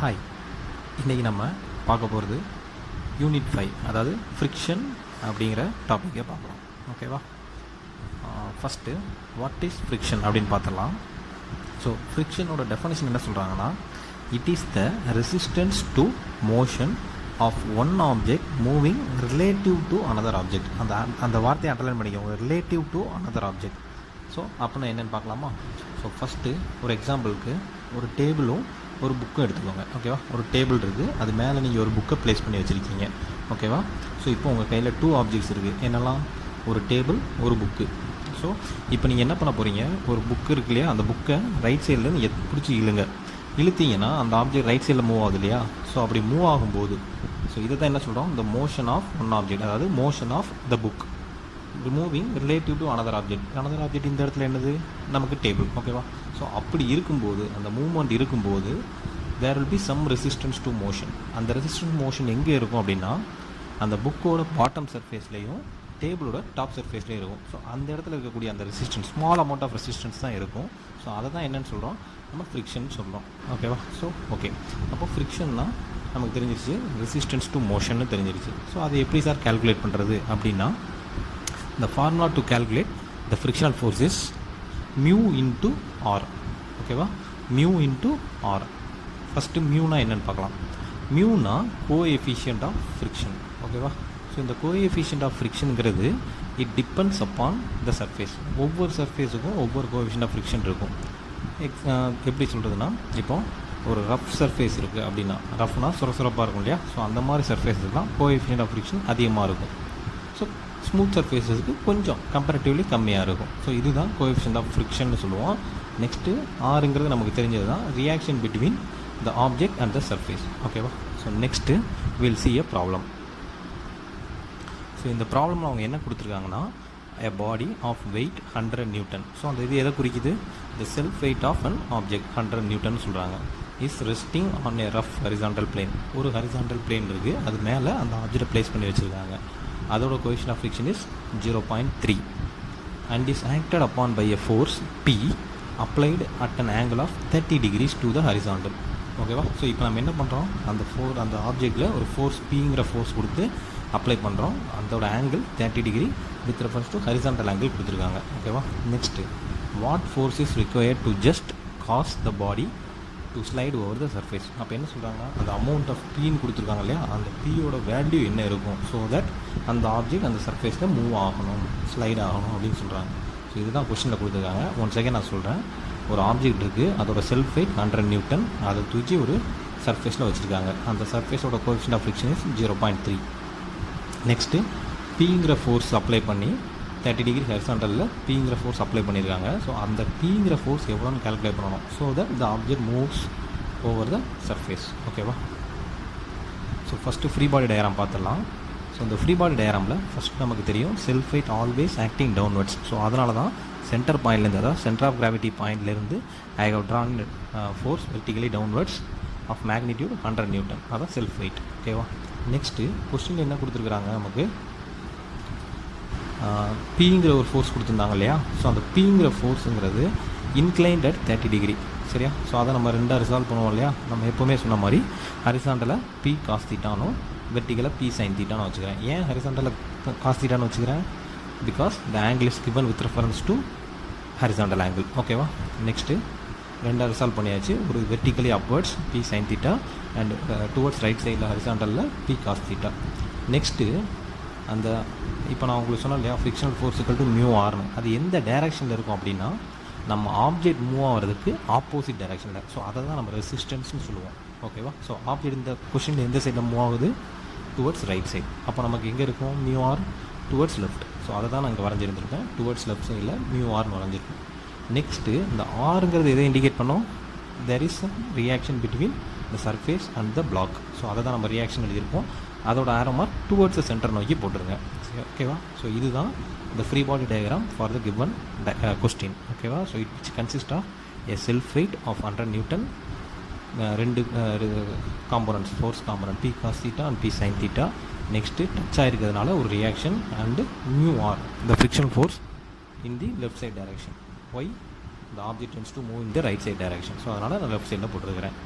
Hi, இன்றைக்கி நம்ம பார்க்க போகிறது யூனிட் 5, அதாவது ஃப்ரிக்ஷன் அப்படிங்கிற டாப்பிக்கை பார்க்கலாம். ஓகேவா? ஃபஸ்ட்டு வாட் இஸ் ஃப்ரிக்ஷன் அப்படின்னு பார்த்துடலாம். ஸோ ஃப்ரிக்ஷனோட டெஃபனிஷன் என்ன சொல்கிறாங்கன்னா, it is the resistance to motion of one object moving relative to another object. அந்த வார்த்தையை அண்டர்லைன் பண்ணிக்கோங்க, relative to another object. So அப்படின்னா என்னென்னு பார்க்கலாமா? ஸோ ஃபஸ்ட்டு ஒரு எக்ஸாம்பிளுக்கு ஒரு டேபிளும் ஒரு புக்கும் எடுத்துக்கோங்க. ஓகேவா? ஒரு டேபிள் இருக்குது, அது மேலே நீங்கள் ஒரு புக்கை ப்ளேஸ் பண்ணி வச்சுருக்கீங்க. ஓகேவா? ஸோ இப்போ உங்கள் கையில் 2 ஆப்ஜெக்ட்ஸ் இருக்குது. என்னெல்லாம்? ஒரு டேபிள், ஒரு புக்கு. ஸோ இப்போ நீங்கள் என்ன பண்ண போகிறீங்க, ஒரு புக்கு இருக்கு இல்லையா, அந்த புக்கை ரைட் சைட்லேருந்து பிடிச்சி இழுத்தீங்கன்னா அந்த ஆப்ஜெக்ட் ரைட் சைடில் மூவ் ஆகுது இல்லையா? ஸோ அப்படி மூவ் ஆகும்போது, ஸோ இதை தான் என்ன சொல்கிறோம், the motion of one object, அதாவது motion of the book moving relative to another object. Another object இந்த இடத்துல என்னது, நமக்கு டேபிள். ஓகேவா? ஸோ அப்படி இருக்கும்போது, அந்த மூவ்மெண்ட் இருக்கும்போது there will be some resistance to motion. அந்த ரெசிஸ்டன்ஸ் மோஷன் எங்கே இருக்கும் அப்படின்னா, அந்த புக்கோட பாட்டம் சர்ஃபேஸ்லேயும் டேபிளோட டாப் சர்ஃபேஸ்லேயும் இருக்கும். ஸோ அந்த இடத்துல இருக்கக்கூடிய அந்த resistance, small amount of resistance தான் இருக்கும். ஸோ அதை தான் என்னென்னு சொல்கிறோம், நம்ம ஃப்ரிக்ஷன் சொல்கிறோம். ஓகேவா? ஸோ ஓகே, அப்போ ஃப்ரிக்ஷன்னா நமக்கு தெரிஞ்சிருச்சு, ரெசிஸ்டன்ஸ் டு மோஷன்னு தெரிஞ்சிருச்சு. ஸோ அதை எப்படி சார் கால்குலேட் பண்ணுறது அப்படின்னா, the formula to calculate the frictional force is mu into r. ஓகேவா? mu into r. ஃபஸ்ட்டு மியூனா என்னென்னு பார்க்கலாம். மியூனா கோஎஃபிஷியன்ட் ஆஃப் ஃப்ரிக்ஷன். ஓகேவா? ஸோ இந்த கோஎஃபிஷியன்ட் ஆஃப் ஃப்ரிக்ஷனுங்கிறது it depends upon the surface. ஒவ்வொரு சர்ஃபேஸுக்கும் ஒவ்வொரு கோஎஃபிஷியன்ட் ஆஃப் ஃப்ரிக்ஷன் இருக்கும். எப்படி சொல்கிறதுனா, இப்போ ஒரு ரஃப் சர்ஃபேஸ் இருக்குது அப்படின்னா, ரஃப்னா சுரசுரப்பாக இருக்கும் இல்லையா? ஸோ அந்த மாதிரி சர்ஃபேஸுக்கு தான் கோஎஃபிஷியன்ட் ஆஃப் ஃப்ரிக்ஷன் அதிகமாக இருக்கும். ஸோ ஸ்மூத் சர்ஃபேஸஸுக்கு கொஞ்சம் கம்பேரிட்டிவ்லி கம்மியாக இருக்கும். ஸோ இதுதான் கோஎஃபிஷியன்ட் ஆஃப் ஃப்ரிக்ஷன் சொல்லுவோம். நெக்ஸ்ட்டு ஆறுங்கிறது நமக்கு தெரிஞ்சது தான், reaction between the object and the surface. ஓகேவா? So next will see a problem. So இந்த ப்ராப்ளமில் அவங்க என்ன கொடுத்துருக்காங்கன்னா, a body of weight 100 newton. So அந்த இது எதை குறிக்குது, the self weight of an object 100 newton சொல்கிறாங்க. Is resting on a rough horizontal plane. ஒரு ஹரிசாண்டல் பிளேன் இருக்குது, அது மேலே அந்த ஆப்ஜெக்டை ப்ளேஸ் பண்ணி வச்சுருக்காங்க. அதோட coefficient of friction is 0.3 and is acted upon by a force P applied at an angle of 30 degrees to the horizontal. ஓகேவா? ஸோ இப்போ நம்ம என்ன பண்ணுறோம், அந்த ஆப்ஜெக்டில் ஒரு ஃபோர்ஸ் Pங்கிற ஃபோர்ஸ் கொடுத்து அப்ளை பண்ணுறோம். அதோட angle 30 degree with reference to horizontal angle கொடுத்துருக்காங்க. ஓகேவா? Next, what force is required to just cause the body to slide over the surface. அப்போ என்ன சொல்கிறாங்கன்னா, அந்த அமௌண்ட் ஆஃப் பீன்னு கொடுத்துருக்காங்க இல்லையா, அந்த பீயோட வேல்யூ என்ன இருக்கும், ஸோ தட் அந்த ஆப்ஜெக்ட் அந்த சர்ஃபேஸில் மூவ் ஆகணும், ஸ்லைட் ஆகணும் அப்படின்னு சொல்கிறாங்க. ஸோ இதுதான் கொஸ்டினில் கொடுத்துருக்காங்க. ஒன் செகண்ட் நான் சொல்கிறேன். ஒரு ஆப்ஜெக்ட் இருக்குது, அதோட செல்ஃப் வெயிட் 100 நியூட்டன், அதை தூக்கி ஒரு சர்ஃபேஸில் வச்சுருக்காங்க. அந்த சர்ஃபேஸோட coefficient of friction is 0.3. Next பீங்கிற ஃபோர்ஸ் அப்ளை பண்ணி 30 டிகிரி ஹரிசாண்டலில் பீங்கிற ஃபோர்ஸ் அப்ளை பண்ணியிருக்காங்க. ஸோ அந்த பீங்கிற ஃபோர்ஸ் எவ்வளோன்னு கால்குலேட் பண்ணணும், so that the object moves over the surface. ஓகேவா? So first free body diagram பார்த்துடலாம். ஸோ இந்த ஃப்ரீ பாடி டயக்ராமில் ஃபஸ்ட் நமக்கு தெரியும், self weight always acting downwards. So அதனால தான் சென்டர் பாயிண்ட்லேருந்து, அதாவது சென்டர் ஆஃப் கிராவிட்டி பாயிண்ட்லேருந்து I have Tran force vertically downwards of magnitude 100 newton. அதான் செல்ஃப் வெயிட். ஓகேவா? நெக்ஸ்ட்டு கொஸ்டின் என்ன கொடுத்துருக்குறாங்க, நமக்கு பீங்கிற ஒரு ஃபோர்ஸ் கொடுத்துருந்தாங்க இல்லையா? ஸோ அந்த பீங்கிற ஃபோர்ஸுங்கிறது இன்க்ளைன்ட் அட் 30 டிகிரி. சரியா? ஸோ அதை நம்ம ரெண்டாக ரிசால்வ் பண்ணுவோம் இல்லையா? நம்ம எப்போவுமே சொன்ன மாதிரி ஹரிசாண்டலில் பி காஸ் தீட்டானும் வெர்டிகலாக பி சைன் தீட்டான்னு வச்சுக்கிறேன். ஏன் ஹரிசாண்டலில் காஸ் தீட்டான்னு வச்சுக்கிறேன், because the angle is given with reference to horizontal angle. ஓகேவா? நெக்ஸ்ட்டு ரெண்டாக ரிசால்வ் பண்ணியாச்சு. ஒரு vertically upwards P sine theta and towards right சைடில் ஹரிசாண்டலில் பி காஸ் தீட்டா. நெக்ஸ்ட்டு அந்த இப்போ நான் உங்களுக்கு சொன்னேன் இல்லையா, frictional force equal to mu ஆர்னு, அது எந்த டைரக்ஷனில் இருக்கும் அப்படின்னா, நம்ம ஆப்ஜெக்ட் மூவ் ஆகிறதுக்கு ஆப்போசிட் டைரக்ஷனில். ஸோ அதை தான் நம்ம ரெசிஸ்டன்ஸ்னு சொல்லுவோம். ஓகேவா? ஸோ ஆப்ஜெக்ட் இந்த கொஷினில் எந்த சைடில் மூவ் ஆகுது, டுவர்ட்ஸ் ரைட் சைட். அப்போ நமக்கு எங்கே இருக்கும், mu R towards left. So அதை தான் நான் இங்கே வரைஞ்சிருந்துருக்கேன், டுவர்ட்ஸ் லெஃப்ட் சைடில் மியூ ஆர்னு வரைஞ்சிருக்கேன். நெக்ஸ்ட்டு இந்த ஆருங்கிறது எதை இண்டிகேட் பண்ணோம், there is a reaction between the surface and the block. So அதை தான் நம்ம ரியாக்ஷன் எழுதியிருப்போம். அதோட ஆரோ மார்க் டுவர்ட்ஸ் சென்டர் நோக்கி போட்டுருங்க. ஓகேவா? ஸோ இதுதான் the free body diagram for the given question. ஓகேவா? So it consist of a self weight of 100 newton, ரெண்டு components, force component P cos theta and P sine theta. Next touch ஆகிருக்கிறதுனால ஒரு reaction and mu R, the friction force in the left side direction. Why? The object tends to move in the right side direction. So அதனால் நான் left சைடில் போட்டுருக்கிறேன்.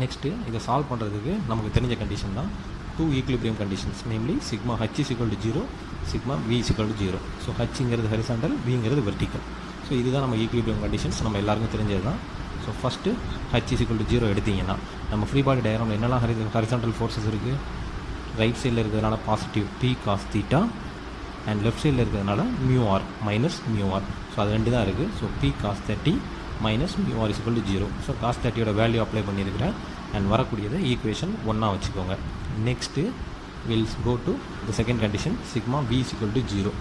Next இதை solve பண்ணுறதுக்கு நமக்கு தெரிஞ்ச condition தான் 2 equilibrium conditions, namely sigma h = 0, sigma v = 0. So ஹச்சுங்கிறது horizontal, விங்கிறது வெர்டிக்கல். ஸோ இதுதான் நம்ம ஈக்குலிபிரியம் கண்டிஷன்ஸ், நம்ம எல்லாருக்கும் தெரிஞ்சது தான். ஸோ ஃபஸ்ட்டு h = 0 எடுத்திங்கன்னா நம்ம ஃப்ரீ பாடி டயக்ராமில் என்னெல்லாம் ஹரிசாண்டல் ஃபோர்ஸஸ் இருக்குது, ரைட் சைடில் இருக்கிறதுனால positive p cos θ and left சைடில் இருக்கிறதுனால μr மைனஸ் μr. ஸோ அது ரெண்டு தான் இருக்குது. So p cos 30 minus μr = 0. So cos 30யோட வேல்யூ அப்ளை பண்ணியிருக்கிறேன் அண்ட் வரக்கூடியதை ஈக்குவேஷன் 1 வச்சுக்கோங்க. Next will go to the second condition, sigma v = 0.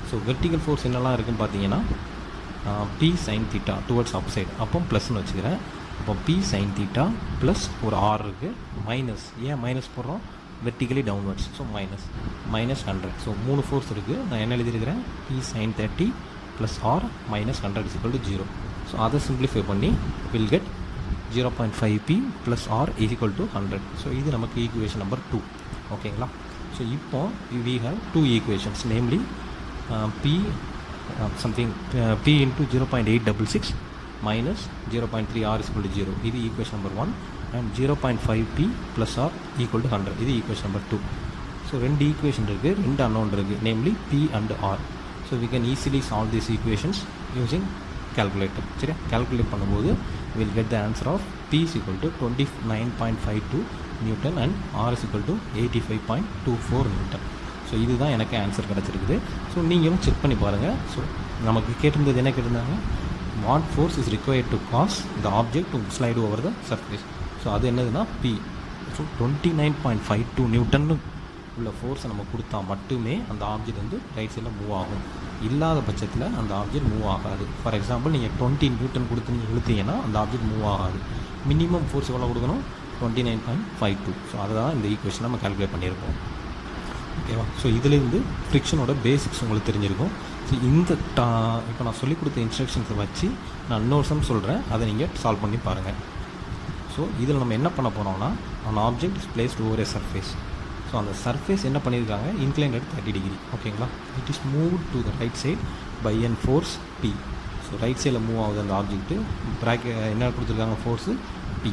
So vertical force என்னெல்லாம் இருக்குதுன்னு பார்த்தீங்கன்னா p sin θ towards up side, அப்போ ப்ளஸ்ன்னு வச்சுக்கிறேன். அப்போ p sin θ ப்ளஸ் ஒரு r இருக்குது, மைனஸ், ஏன் மைனஸ் போடுறோம், vertically downwards, so minus 100. So 3 force இருக்குது, நான் என்ன எழுதியிருக்கிறேன், p sin 30 plus r minus 100 = 0. So அதை சிம்பிளிஃபை பண்ணி will get 0.5p plus r = 100. So இது நமக்கு ஈக்குவேஷன் நம்பர் 2. ஓகேங்களா? ஸோ இப்போ we have 2 equations, namely p into 0.866 minus 0.3 r = 0. இது equation number 1. and 0.5p plus r equal to 100. இது equation number 2. So ரெண்டு equation இருக்குது, ரெண்டு அன்னோன் இருக்குது, namely p and r. So we can easily solve these equations using calculator. சரியா? calculate பண்ணும்போது we'll get the answer of p = 29.52 Newton and r = 85.24 Newton. So இதுதான் எனக்கு answer கிடச்சிருக்குது. So நீங்களும் செக் பண்ணி பாருங்கள். ஸோ நமக்கு கேட்டிருந்தது என்ன கேட்டிருந்தாங்க, what force is required to cause the object to slide over the surface. So அது என்னதுன்னா p. ஸோ 29.52 நியூட்டன்னு உள்ள ஃபோர்ஸை நம்ம கொடுத்தா மட்டுமே அந்த ஆப்ஜெக்ட் வந்து ரைட் சைடில் மூவ் ஆகும். இல்லாத பட்சத்தில் அந்த ஆப்ஜெக்ட் மூவ் ஆகாது. ஃபார் எக்ஸாம்பிள் நீங்கள் 20 நியூட்டன் கொடுத்து இழுத்தீங்கன்னா அந்த ஆப்ஜெக்ட் மூவ் ஆகாது. மினிமம் ஃபோர்ஸ் எவ்வளோ கொடுக்கணும், 29.52. ஸோ அதை தான் இந்த ஈக்குவேஷன் நம்ம கால்குலேட் பண்ணியிருப்போம். ஓகேவா? ஸோ இதுலேருந்து ஃப்ரிக்ஷனோட பேசிக்ஸ் உங்களுக்கு தெரிஞ்சிருக்கும். ஸோ இந்த இப்போ நான் சொல்லிக் கொடுத்த இன்ஸ்ட்ரக்ஷன்ஸை வச்சு நான் இன்னொரு சம் சொல்கிறேன், அதை நீங்கள் சால்வ் பண்ணி பாருங்கள். ஸோ இதில் நம்ம என்ன பண்ண போகிறோம்னா, an object is placed over a surface. So அந்த சர்ஃபேஸ் என்ன பண்ணியிருக்காங்க, inclined at 30 degree. ஓகேங்களா? It is move to the right side by an force p. So right சைடில் மூவ் ஆகுது அந்த ஆப்ஜெக்ட்டு. என்ன கொடுத்துருக்காங்க, force p.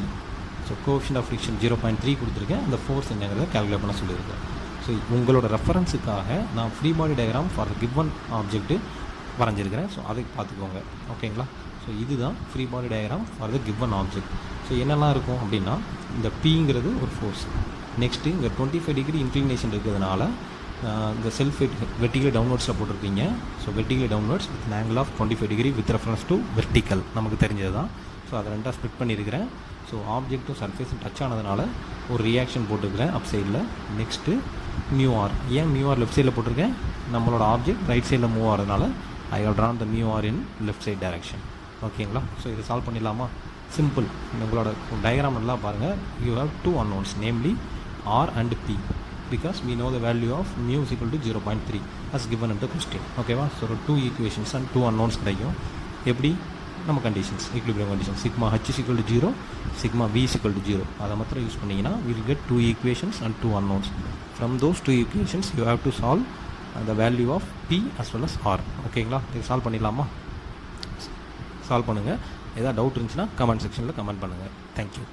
So coefficient of friction 0.3 கொடுத்துருக்கேன். அந்த ஃபோர்ஸ் என்னங்கிறத கால்குலேட் பண்ண சொல்லியிருக்கேன். ஸோ உங்களோட ரெஃபரன்ஸுக்காக நான் free body diagram for given object வரைஞ்சிருக்கிறேன். ஸோ அதை பார்த்துக்கோங்க. ஓகேங்களா? ஸோ இதுதான் free body diagram for the given object. So என்னெல்லாம் இருக்கும் அப்படின்னா, இந்த பிங்கிறது ஒரு ஃபோர்ஸ். நெக்ஸ்ட்டு இங்கே 25 டிகிரி இன்க்ளினேஷன் இருக்கிறதுனால இந்த செல்ஃப் வெர்டிகலி டவுன்வர்ட்ஸில் போட்டிருக்கீங்க. So vertically downwards with angle of 25 degree with reference to vertical, நமக்கு தெரிஞ்சது தான். ஸோ அதை ரெண்டாக ஸ்ப்ளிட் பண்ணியிருக்கிறேன். ஸோ ஆப்ஜெக்ட்டும் சர்ஃபேஸும் டச் ஆனதுனால ஒரு ரியாக்ஷன் போட்டிருக்கிறேன் அப் சைடில். நெக்ஸ்ட்டு மியூஆர், ஏன் மியூஆர் லெஃப்ட் சைடில் போட்டிருக்கேன், நம்மளோட ஆப்ஜெக்ட் ரைட் சைடில் மூவ் ஆகிறதுனால I have drawn the mu R in left side direction. ஓகேங்களா? ஸோ இதை சால்வ் பண்ணிடலாமா? சிம்பிள். உங்களோட டயக்ராம் நல்லா பாருங்கள். You have 2 unknowns, namely r and p, because we know the value of mu is equal to 0.3 as given in the question. ஓகேவா? So 2 equations and 2 unknowns கிடைக்கும். எப்படி நம்ம conditions, equilibrium condition, sigma h = 0, sigma v = 0, அதை மாத்திரம் use பண்ணிங்கன்னா we'll get 2 equations and 2 unknowns. From those 2 equations you have to solve the value of p as well as r. ஓகேங்களா? இது solve பண்ணிடலாமா? Solve பண்ணுங்கள். ஏதாவது டவுட் இருந்துச்சுன்னா comment செக்ஷனில் கமெண்ட் பண்ணுங்கள். தேங்க்யூ.